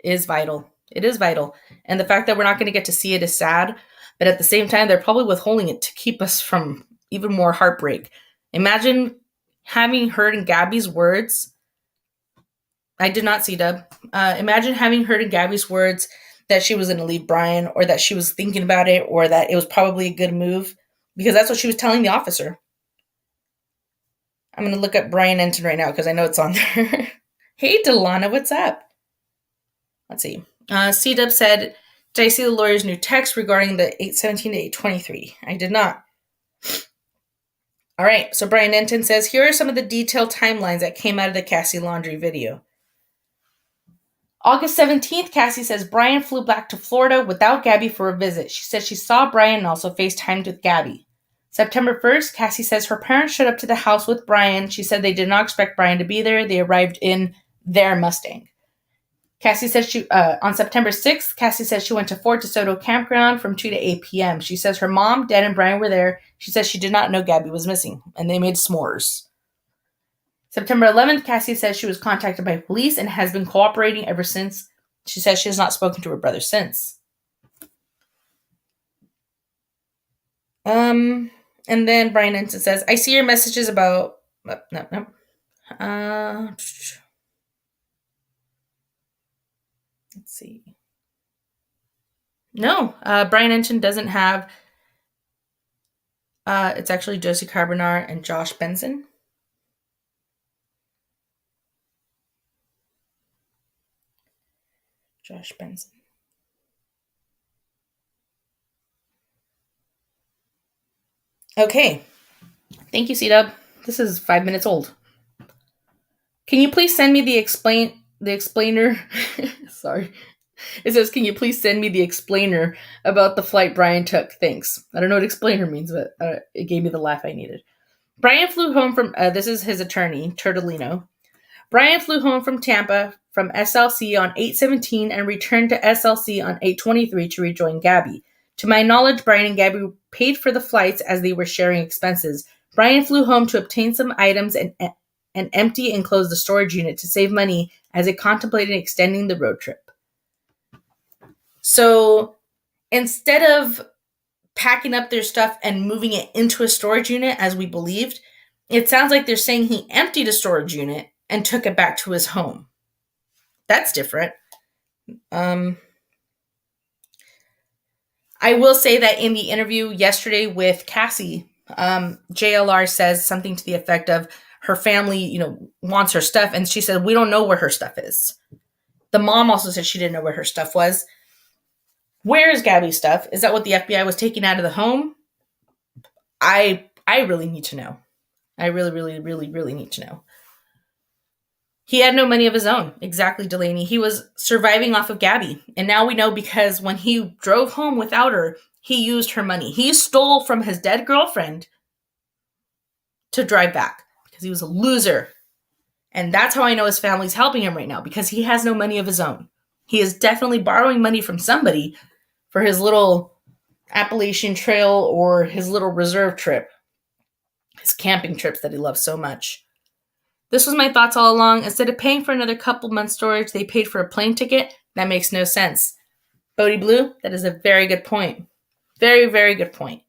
Speaker 1: is vital. It is vital. And the fact that we're not going to get to see it is sad, but at the same time, they're probably withholding it to keep us from even more heartbreak. Imagine having heard in Gabby's words, I did not see Dub. Imagine having heard in Gabby's words that she was going to leave Brian, or that she was thinking about it, or that it was probably a good move, because that's what she was telling the officer. I'm going to look up Brian Enton right now because I know it's on there. Hey, Delana, what's up? Let's see. C-Dub said, did I see the lawyer's new text regarding the 817 to 823? I did not. All right, so Brian Enton says, here are some of the detailed timelines that came out of the Cassie Laundrie video. August 17th, Cassie says Brian flew back to Florida without Gabby for a visit. She said she saw Brian and also FaceTimed with Gabby. September 1st, Cassie says her parents showed up to the house with Brian. She said they did not expect Brian to be there. They arrived in their Mustang. Cassie says on September 6th, Cassie says she went to Fort Desoto campground from 2 to 8 p.m. She says her mom, dad, and Brian were there. She says she did not know Gabby was missing, and they made s'mores. September 11th, Cassie says she was contacted by police and has been cooperating ever since. She says she has not spoken to her brother since. And then Brian Ensign says, I see your messages about... No. Let's see. No, Brian Ensign doesn't have... it's actually Josie Carbonar and Josh Benson. Josh Benson. Okay. Thank you, C-Dub. This is 5 minutes old. Can you please send me the explainer? Sorry. It says, can you please send me the explainer about the flight Brian took? Thanks. I don't know what explainer means, but it gave me the laugh I needed. Brian flew home from, this is his attorney, Turtolino. Brian flew home from Tampa from SLC on 8/17 and returned to SLC on 8/23 to rejoin Gabby. To my knowledge, Brian and Gabby paid for the flights as they were sharing expenses. Brian flew home to obtain some items and empty and close the storage unit to save money as they contemplated extending the road trip. So instead of packing up their stuff and moving it into a storage unit as we believed, it sounds like they're saying he emptied a storage unit and took it back to his home. That's different. I will say that in the interview yesterday with Cassie, JLR says something to the effect of her family, wants her stuff. And she said, we don't know where her stuff is. The mom also said she didn't know where her stuff was. Where is Gabby's stuff? Is that what the FBI was taking out of the home? I really need to know. I really, really, really, really need to know. He had no money of his own. Exactly, Delaney. He was surviving off of Gabby. And now we know because when he drove home without her, he used her money. He stole from his dead girlfriend to drive back because he was a loser. And that's how I know his family's helping him right now, because he has no money of his own. He is definitely borrowing money from somebody for his little Appalachian Trail or his little reserve trip, his camping trips that he loves so much. This was my thoughts all along. Instead of paying for another couple months storage, they paid for a plane ticket. That makes no sense. Bodie Blue, that is a very good point. Very, very good point.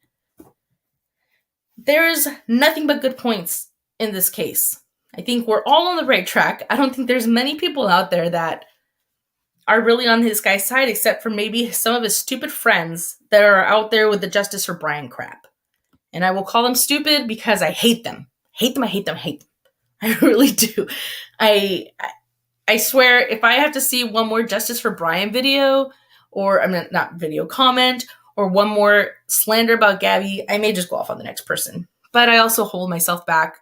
Speaker 1: There's nothing but good points in this case. I think we're all on the right track. I don't think there's many people out there that are really on this guy's side, except for maybe some of his stupid friends that are out there with the Justice for Brian crap. And I will call them stupid because I hate them. Hate them. I really do. I swear, if I have to see one more Justice for Brian video, or not video, comment, or one more slander about Gabby, I may just go off on the next person. But I also hold myself back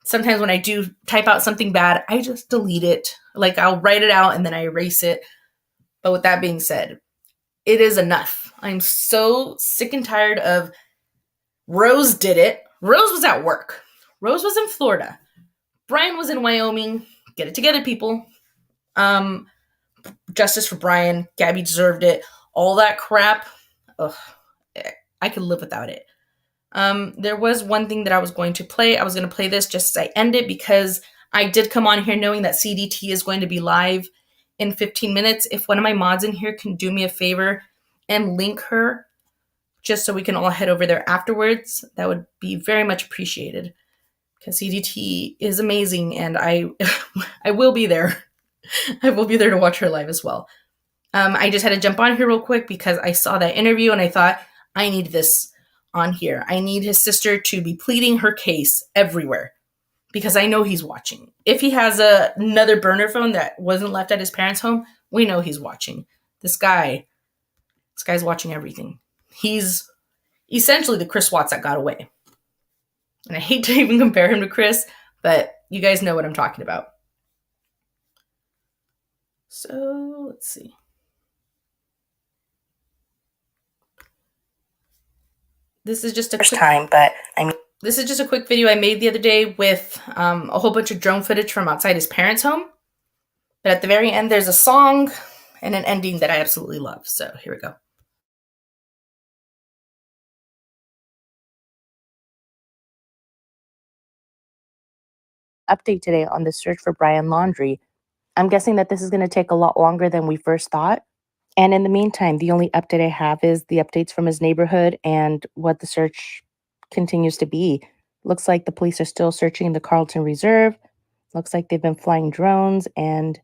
Speaker 1: sometimes when I do type out something bad, I just delete it. Like, I'll write it out and then I erase it. But with that being said, it is enough. I'm so sick and tired of Rose did it. Rose was at work. Rose was in Florida. Brian was in Wyoming. Get it together, people. Justice for Brian. Gabby deserved it. All that crap. Ugh, I could live without it. There was one thing that I was going to play. I was going to play this just as I end it because I did come on here knowing that CDT is going to be live in 15 minutes. If one of my mods in here can do me a favor and link her just so we can all head over there afterwards, that would be very much appreciated. Because CDT is amazing, and I will be there. I will be there to watch her live as well. I just had to jump on here real quick because I saw that interview and I thought, I need this on here. I need his sister to be pleading her case everywhere because I know he's watching. If he has another burner phone that wasn't left at his parents' home, we know he's watching. This guy's watching everything. He's essentially the Chris Watts that got away. And I hate to even compare him to Chris, but you guys know what I'm talking about. So, let's see. This is just a quick time, but this is just a quick video I made the other day with a whole bunch of drone footage from outside his parents' home. But at the very end, there's a song and an ending that I absolutely love. So here we go.
Speaker 12: Update today on the search for Brian Laundrie. I'm guessing that this is going to take a lot longer than we first thought. And in the meantime, the only update I have is the updates from his neighborhood and what the search continues to be. Looks like the police are still searching the Carlton Reserve. Looks like they've been flying drones and,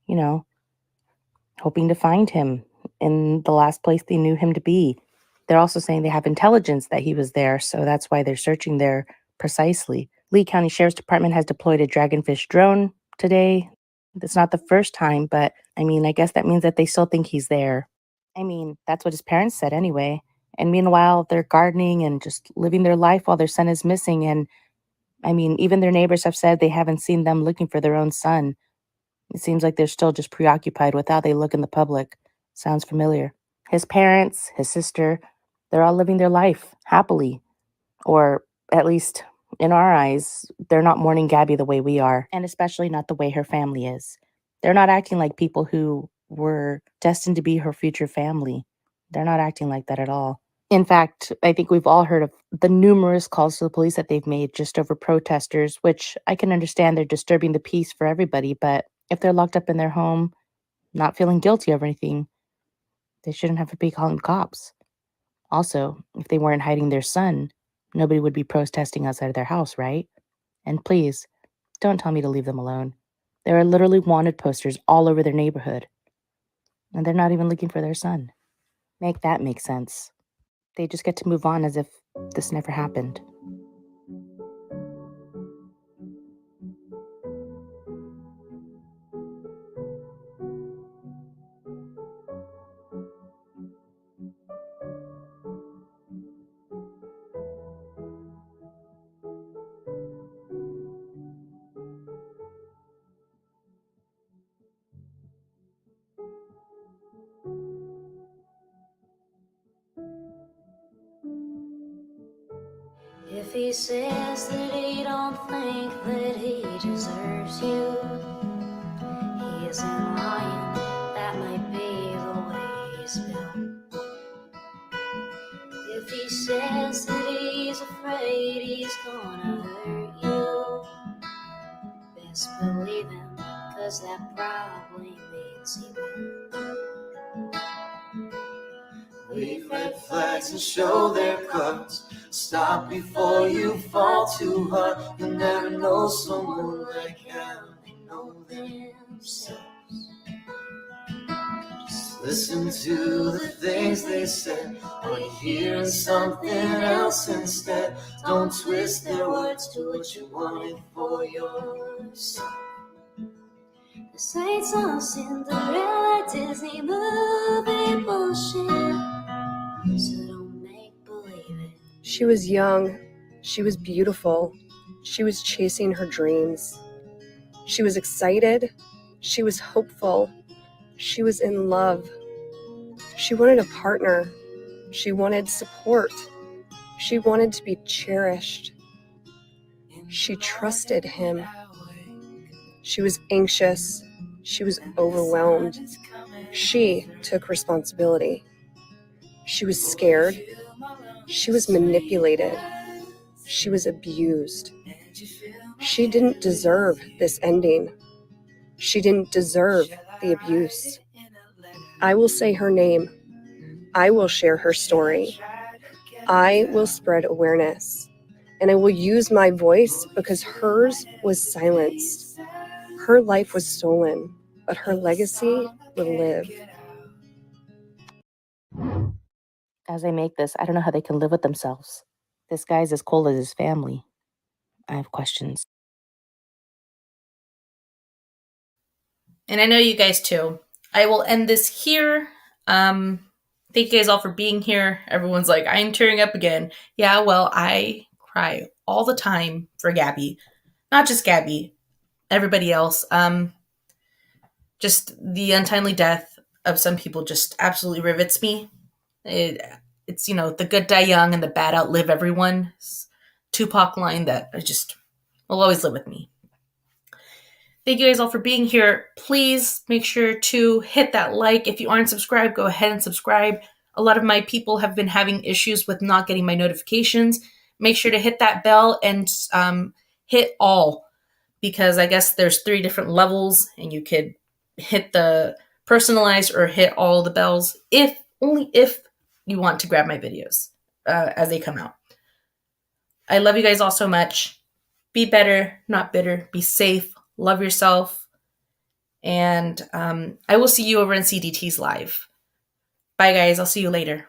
Speaker 12: you know, hoping to find him in the last place they knew him to be. They're also saying they have intelligence that he was there, so that's why they're searching there precisely. Lee County Sheriff's Department has deployed a Dragonfish drone today. It's not the first time, but I guess that means that they still think he's there. That's what his parents said anyway. And meanwhile, they're gardening and just living their life while their son is missing. And even their neighbors have said they haven't seen them looking for their own son. It seems like they're still just preoccupied with how they look in the public. Sounds familiar. His parents, his sister, they're all living their life happily. Or at least in our eyes, they're not mourning Gabby the way we are, and especially not the way her family is. They're not acting like people who were destined to be her future family. They're not acting like that at all. In fact, I think we've all heard of the numerous calls to the police that they've made just over protesters, which I can understand they're disturbing the peace for everybody, but if they're locked up in their home, not feeling guilty of anything, they shouldn't have to be calling the cops. Also, if they weren't hiding their son, nobody would be protesting outside of their house, right? And please, don't tell me to leave them alone. There are literally wanted posters all over their neighborhood. And they're not even looking for their son. Make that make sense. They just get to move on as if this never happened.
Speaker 13: If he says that he don't think that he deserves you, he isn't lying. That might be the way he's built. If he says that he's afraid he's gonna hurt you, best believe him, 'cause that probably means he will. Leave red flags and show their cards. Stop before you fall too hard. You'll never know someone like how they know themselves. Just listen to the things they said. Are you hearing something else instead? Don't twist their words to what you wanted for yourself. This ain't some Cinderella Disney movie bullshit. So don't make believe it.
Speaker 14: She was young. She was beautiful. She was chasing her dreams. She was excited. She was hopeful. She was in love. She wanted a partner. She wanted support. She wanted to be cherished. She trusted him. She was anxious. She was overwhelmed. She took responsibility. She was scared. She was manipulated. She was abused. She didn't deserve this ending. She didn't deserve the abuse. I will say her name. I will share her story. I will spread awareness. And I will use my voice because hers was silenced. Her life was stolen, but her legacy will live.
Speaker 12: As I make this, I don't know how they can live with themselves. This guy's as cold as his family. I have questions.
Speaker 1: And I know you guys too. I will end this here. Thank you guys all for being here. Everyone's like, I'm tearing up again. Yeah, well, I cry all the time for Gabby. Not just Gabby, everybody else. Just the untimely death of some people just absolutely rivets me. It's It's, the good die young and the bad outlive everyone. Tupac line that will always live with me. Thank you guys all for being here. Please make sure to hit that like. If you aren't subscribed, go ahead and subscribe. A lot of my people have been having issues with not getting my notifications. Make sure to hit that bell and hit all, because I guess there's 3 different levels and you could hit the personalized or hit all the bells only if you want to grab my videos as they come out. I love you guys all so much. Be better, not bitter. Be safe. Love yourself. And I will see you over in CDT's live. Bye, guys. I'll see you later.